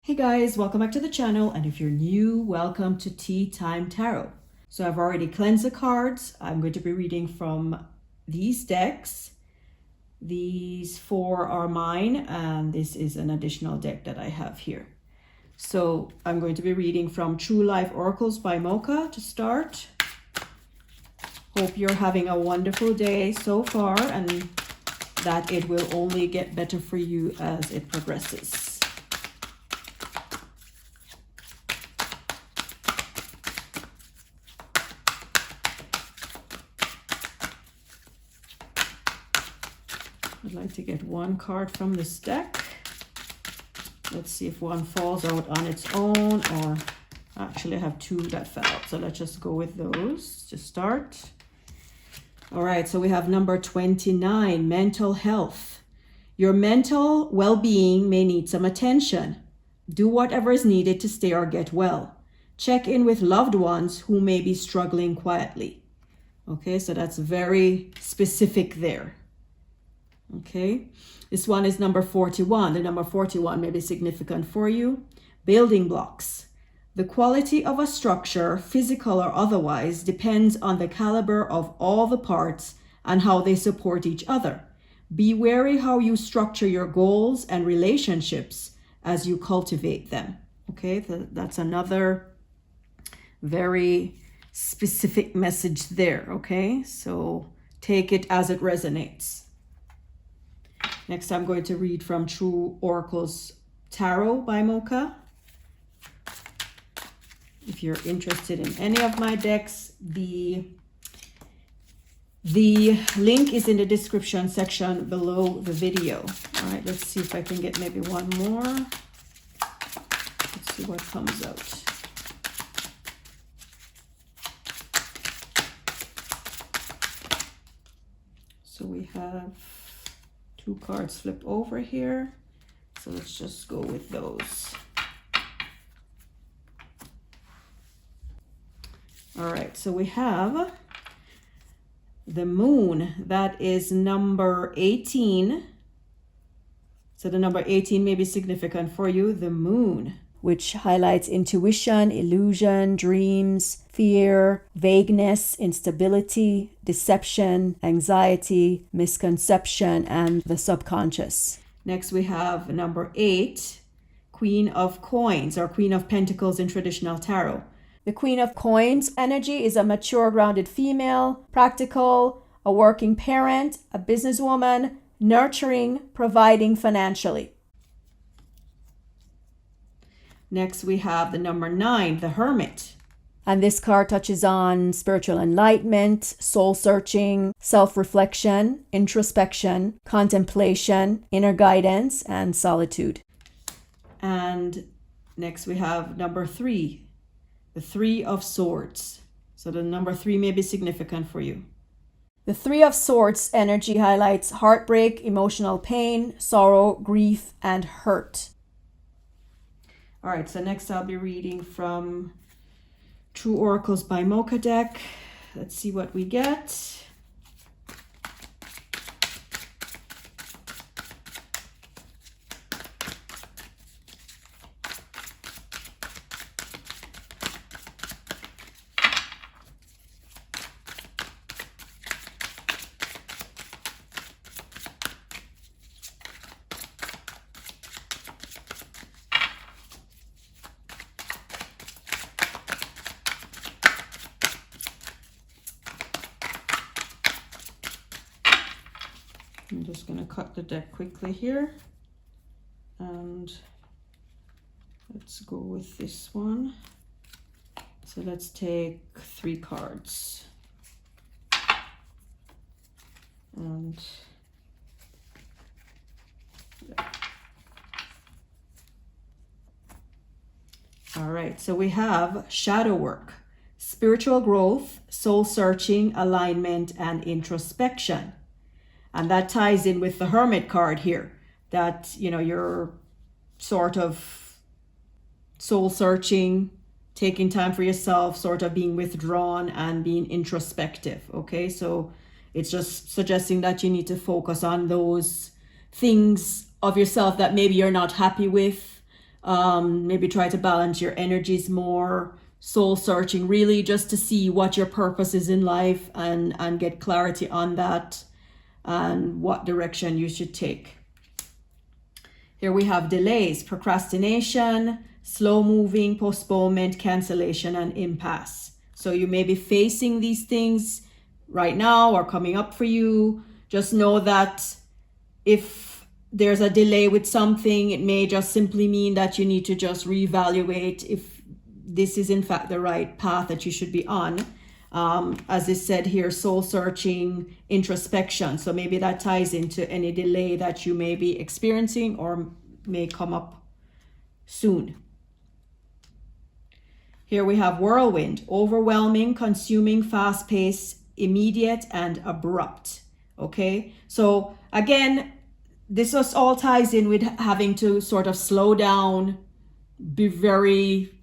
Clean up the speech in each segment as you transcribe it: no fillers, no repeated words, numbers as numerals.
Hey guys, welcome back to the channel, and if you're new, welcome to Teatime Tarot. So I've already cleansed the cards. I'm going to be reading from these decks. These four are mine, and this is an additional deck that I have here. So I'm going to be reading from True Life Oracles by Moca to start. Hope you're having a wonderful day so far, and that it will only get better for you as it progresses. I'd like to get one card from this deck. Let's see if one falls out on its own, or actually I have two that fell out. So let's just go with those to start. All right, so we have number 29, mental health. Your mental well-being may need some attention. Do whatever is needed to stay or get well. Check in with loved ones who may be struggling quietly. Okay, so that's very specific there. Okay, this one is number 41. The number 41 may be significant for you. Building blocks. The quality of a structure, physical or otherwise, depends on the caliber of all the parts and how they support each other. Be wary how you structure your goals and relationships as you cultivate them. Okay, that's another very specific message there. Okay, so take it as it resonates. Next, I'm going to read from True Oracles Tarot by Moca. If you're interested in any of my decks, the link is in the description section below the video. All right, let's see if I can get maybe one more. Let's see what comes out. So we have two cards flip over here, so let's just go with those. All right, so we have the moon. That is number 18. So the number 18 may be significant for you. The moon, which highlights intuition, illusion, dreams, fear, vagueness, instability, deception, anxiety, misconception, and the subconscious. Next, we have number 8, Queen of Coins, or Queen of Pentacles in traditional tarot. The Queen of Coins energy is a mature, grounded female, practical, a working parent, a businesswoman, nurturing, providing financially. Next, we have the number 9, the Hermit. And this card touches on spiritual enlightenment, soul searching, self-reflection, introspection, contemplation, inner guidance, and solitude. And next we have number 3, the 3 of Swords. So the number 3 may be significant for you. The 3 of Swords energy highlights heartbreak, emotional pain, sorrow, grief, and hurt. All right, so next I'll be reading from True Oracles by Moca deck. Let's see what we get. I'm just going to cut the deck quickly here, and let's go with this one. So let's take 3 cards, and all right, so we have shadow work, spiritual growth, soul searching, alignment, and introspection. And that ties in with the Hermit card here, that, you know, you're sort of soul searching, taking time for yourself, sort of being withdrawn and being introspective. Okay, so it's just suggesting that you need to focus on those things of yourself that maybe you're not happy with, Maybe try to balance your energies more, soul searching, really just to see what your purpose is in life and get clarity on that and what direction you should take. Here we have delays, procrastination, slow moving, postponement, cancellation, and impasse. So you may be facing these things right now or coming up for you. Just know that if there's a delay with something, it may just simply mean that you need to just reevaluate if this is in fact the right path that you should be on. As is said here, soul searching, introspection. So maybe that ties into any delay that you may be experiencing or may come up soon. Here we have whirlwind, overwhelming, consuming, fast-paced, immediate, and abrupt. Okay, so again, this all ties in with having to sort of slow down, be very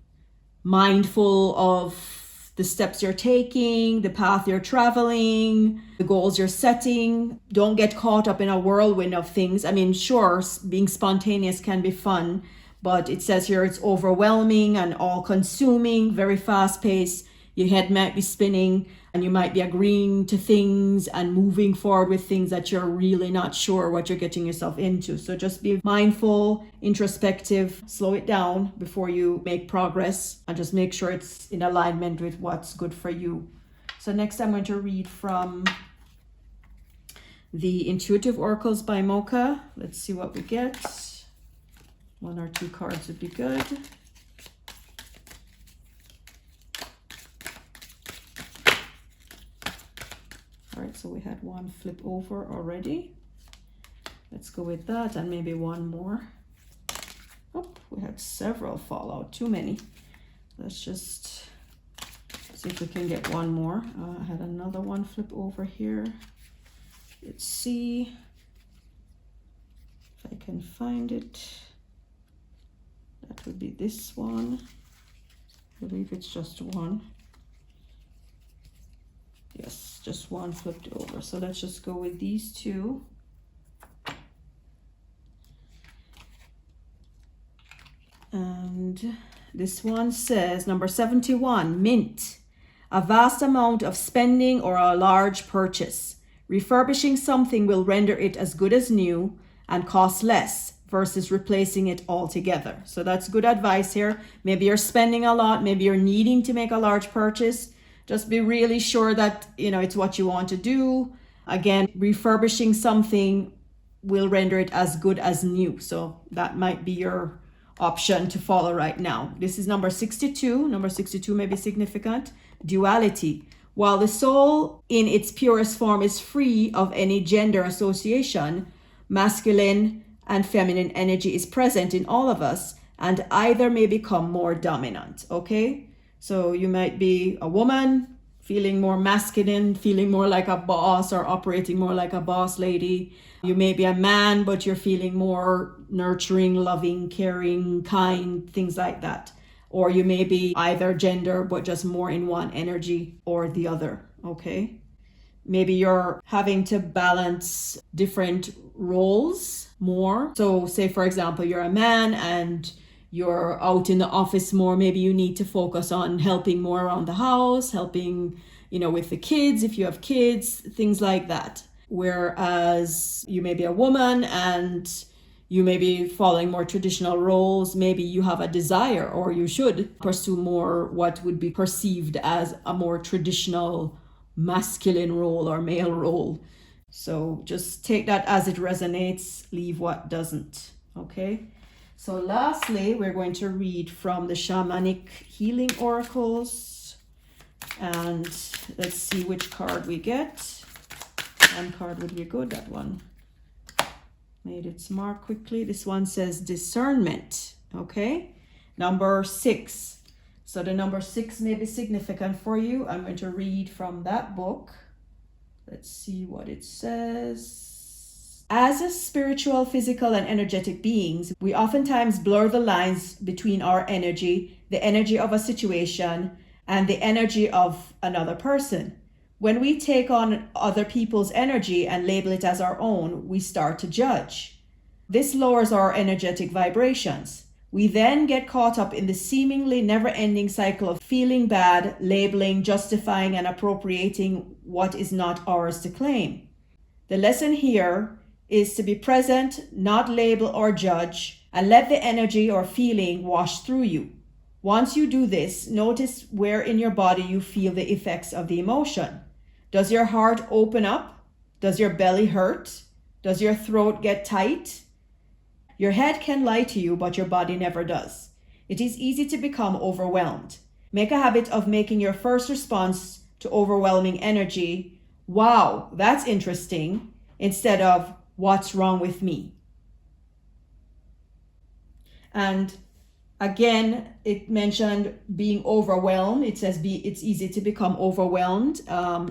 mindful of the steps you're taking, the path you're traveling, the goals you're setting. Don't get caught up in a whirlwind of things. I mean, sure, being spontaneous can be fun, but it says here it's overwhelming and all-consuming, very fast-paced. Your head might be spinning and you might be agreeing to things and moving forward with things that you're really not sure what you're getting yourself into. So just be mindful, introspective, slow it down before you make progress, and just make sure it's in alignment with what's good for you. So next I'm going to read from the Intuitive Oracles by Moca. Let's see what we get. 1 or 2 cards would be good. All right, so we had one flip over already. Let's go with that and maybe one more. Oh, we had several fall out, too many. Let's just see if we can get one more. I had another one flip over here. Let's see if I can find it. That would be this one. I believe it's just one. Yes, just one flipped over. So let's just go with these two. And this one says, number 71, mint. A vast amount of spending or a large purchase. Refurbishing something will render it as good as new and cost less versus replacing it altogether. So that's good advice here. Maybe you're spending a lot. Maybe you're needing to make a large purchase. Just be really sure that, it's what you want to do. Again, refurbishing something will render it as good as new. So that might be your option to follow right now. This is number 62. Number 62 may be significant. Duality. While the soul in its purest form is free of any gender association, masculine and feminine energy is present in all of us, and either may become more dominant. Okay? So you might be a woman, feeling more masculine, feeling more like a boss or operating more like a boss lady. You may be a man, but you're feeling more nurturing, loving, caring, kind, things like that. Or you may be either gender, but just more in one energy or the other, okay? Maybe you're having to balance different roles more. So say, for example, you're a man and you're out in the office more. Maybe you need to focus on helping more around the house, helping, with the kids, if you have kids, things like that. Whereas you may be a woman and you may be following more traditional roles. Maybe you have a desire, or you should pursue more what would be perceived as a more traditional masculine role or male role. So just take that as it resonates, leave what doesn't, okay? So lastly, we're going to read from the Shamanic Healing Oracles. And let's see which card we get. One card would be good, that one made its mark quickly. This one says discernment, okay? Number 6. So the number 6 may be significant for you. I'm going to read from that book. Let's see what it says. As a spiritual, physical, and energetic beings, we oftentimes blur the lines between our energy, the energy of a situation, and the energy of another person. When we take on other people's energy and label it as our own, we start to judge. This lowers our energetic vibrations. We then get caught up in the seemingly never-ending cycle of feeling bad, labeling, justifying, and appropriating what is not ours to claim. The lesson here is to be present, not label or judge, and let the energy or feeling wash through you. Once you do this, notice where in your body you feel the effects of the emotion. Does your heart open up? Does your belly hurt? Does your throat get tight? Your head can lie to you, but your body never does. It is easy to become overwhelmed. Make a habit of making your first response to overwhelming energy, "Wow, that's interesting," instead of "What's wrong with me?" And again, it mentioned being overwhelmed. It says it's easy to become overwhelmed.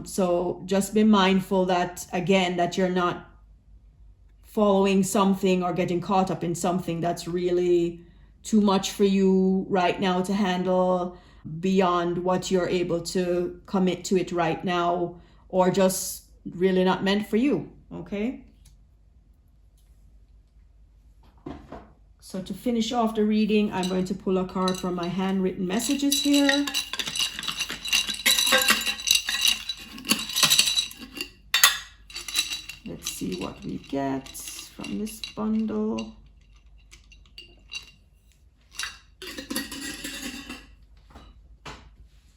So just be mindful that, again, that you're not following something or getting caught up in something that's really too much for you right now to handle, beyond what you're able to commit to it right now, or just really not meant for you, okay? So to finish off the reading, I'm going to pull a card from my handwritten messages here. Let's see what we get from this bundle.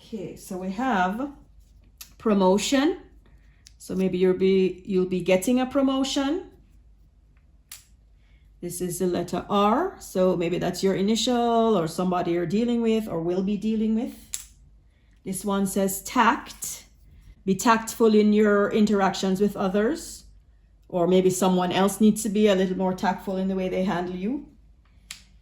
Okay, so we have promotion. So maybe you'll be getting a promotion. This is the letter R, so maybe that's your initial or somebody you're dealing with or will be dealing with. This one says tact. Be tactful in your interactions with others, or maybe someone else needs to be a little more tactful in the way they handle you.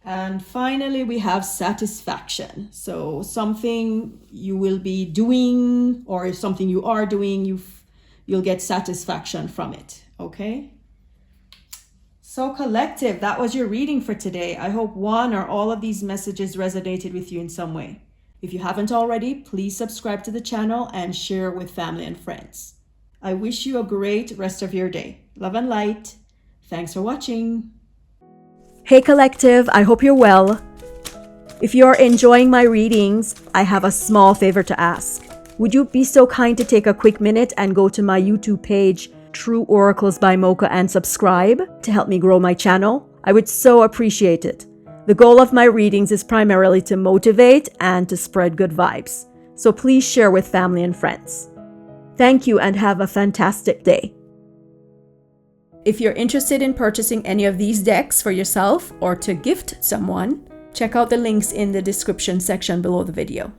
And finally, we have satisfaction. So something you will be doing, or something you are doing, you'll get satisfaction from it, okay? So collective, that was your reading for today. I hope one or all of these messages resonated with you in some way. If you haven't already, please subscribe to the channel and share with family and friends. I wish you a great rest of your day. Love and light. Thanks for watching. Hey collective, I hope you're well. If you're enjoying my readings, I have a small favor to ask. Would you be so kind to take a quick minute and go to my YouTube page, True Oracles by Moca, and subscribe to help me grow my channel? I would so appreciate it. The goal of my readings is primarily to motivate and to spread good vibes. So please share with family and friends. Thank you and have a fantastic day. If you're interested in purchasing any of these decks for yourself or to gift someone, check out the links in the description section below the video.